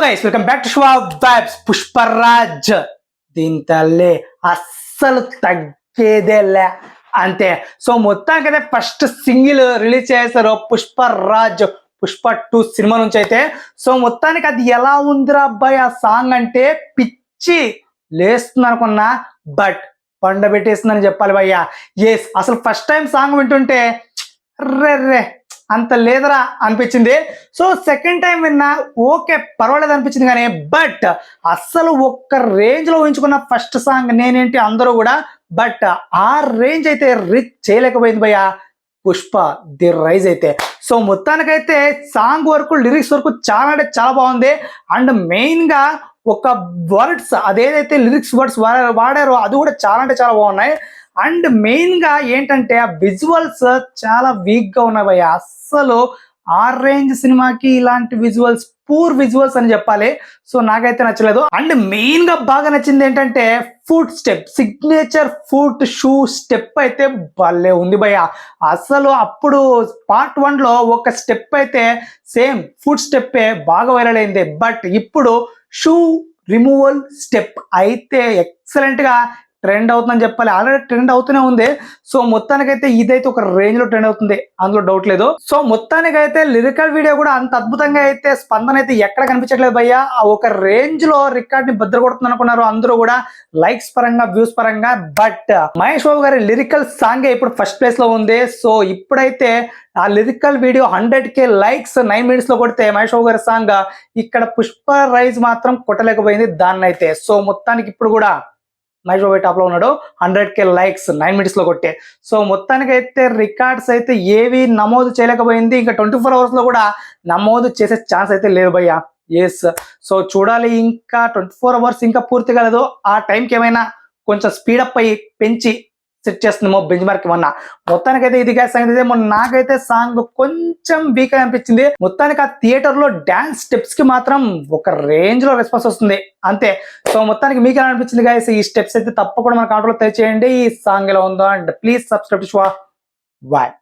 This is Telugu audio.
Guys welcome back to Shiva vibes. Pushparaj దీని తల్లి అస్సలు తగ్గేదేలే అంతే. సో మొత్తానికైతే ఫస్ట్ సింగిల్ రిలీజ్ చేశారు పుష్పరాజ్ పుష్ప 2 సినిమా నుంచి అయితే. సో మొత్తానికి అది ఎలా ఉందిరా అబ్బాయి ఆ సాంగ్ అంటే పిచ్చి లేస్తుంది అనుకున్నా, బట్ పండ పెట్టేస్తుందని చెప్పాలి భయ్యా. ఎస్, అసలు ఫస్ట్ టైం సాంగ్ వింటుంటే రే అంత లేదరా అనిపించింది. సో సెకండ్ టైం విన్నా ఓకే పర్వాలేదు అనిపించింది, కానీ బట్ అస్సలు ఒక్క రేంజ్ లో ఊహించుకున్న ఫస్ట్ సాంగ్ నేనేంటి అందరూ కూడా, బట్ ఆ రేంజ్ అయితే రీచ్ చేయలేకపోయింది భయ్యా పుష్ప ది రైజ్ అయితే. సో మొత్తానికైతే సాంగ్ వరకు లిరిక్స్ వరకు చాలా అంటే చాలా బాగుంది. అండ్ మెయిన్ గా ఒక వర్డ్స్ అదేదైతే లిరిక్స్ వర్డ్స్ వాడారో అది కూడా చాలా అంటే చాలా బాగున్నాయి. అండ్ మెయిన్ గా ఏంటంటే ఆ విజువల్స్ చాలా వీక్ గా ఉన్నాయి భయ్య. అస్సలు ఆ రేంజ్ సినిమాకి ఇలాంటి విజువల్స్ పూర్ విజువల్స్ అని చెప్పాలి. సో నాకైతే నచ్చలేదు. అండ్ మెయిన్ గా బాగా నచ్చింది ఏంటంటే foot step, signature foot shoe step అయితే భలే ఉంది భయ్య. అసలు అప్పుడు పార్ట్ 1 లో ఒక స్టెప్ అయితే సేమ్ ఫుట్ స్టెప్పే బాగా వైరల్ అయింది, బట్ ఇప్పుడు షూ రిమూవల్ స్టెప్ అయితే ఎక్సలెంట్ గా ట్రెండ్ అవుతుందని చెప్పాలి. ఆల్రెడీ ట్రెండ్ అవుతూనే ఉంది. సో మొత్తానికైతే ఇదైతే ఒక రేంజ్ లో ట్రెండ్ అవుతుంది, అందులో డౌట్ లేదు. సో మొత్తానికైతే లిరికల్ వీడియో కూడా అంత అద్భుతంగా అయితే స్పందన అయితే ఎక్కడ కనిపించట్లేదు భయ్య. ఒక రేంజ్ లో రికార్డ్ ని భద్ర కొడుతుంది అనుకున్నారు అందరూ కూడా, లైక్స్ పరంగా వ్యూస్ పరంగా. బట్ మహేష్ బాబు గారి లిరికల్ సాంగ్ ఇప్పుడు ఫస్ట్ ప్లేస్ లో ఉంది. సో ఇప్పుడైతే ఆ lyrical video 100K likes 9 minutes లో కొడితే మహేష్ బాబు గారి సాంగ్ ఇక్కడ పుష్ప రైజ్ మాత్రం కొట్టలేకపోయింది దాన్ని అయితే. సో మొత్తానికి ఇప్పుడు కూడా మహేష్ బాబు టాప్ లో ఉన్నాడు 100K లైక్స్ 9 minutes లో కొట్టే. సో మొత్తానికి అయితే రికార్డ్స్ అయితే ఏవి నమోదు చేయలేకపోయింది, ఇంకా 24 hours లో కూడా నమోదు చేసే ఛాన్స్ అయితే లేదు భయ్య. ఎస్, సో చూడాలి ఇంకా 24 hours ఇంకా పూర్తి కాలేదు. ఆ టైంకి ఏమైనా కొంచెం స్పీడప్ అయ్యి పెంచి సెట్ చేస్తుందేమో బెంచ్ మార్క్ ఏమన్నా. మొత్తానికైతే ఇది సంగతి. మొన్న నాకైతే సాంగ్ కొంచెం వీక్ అనిపించింది. మొత్తానికి ఆ థియేటర్ లో డాన్స్ స్టెప్స్ కి మాత్రం ఒక రేంజ్ లో రెస్పాన్స్ వస్తుంది అంతే. సో మొత్తానికి మీకు ఎలా అనిపించింది గైస్? ఈ స్టెప్స్ అయితే తప్పకుండా మన కాంట్రోల్ చేయండి. ఈ సాంగ్ ఎలా ఉందో, and please subscribe to Shiva vibes.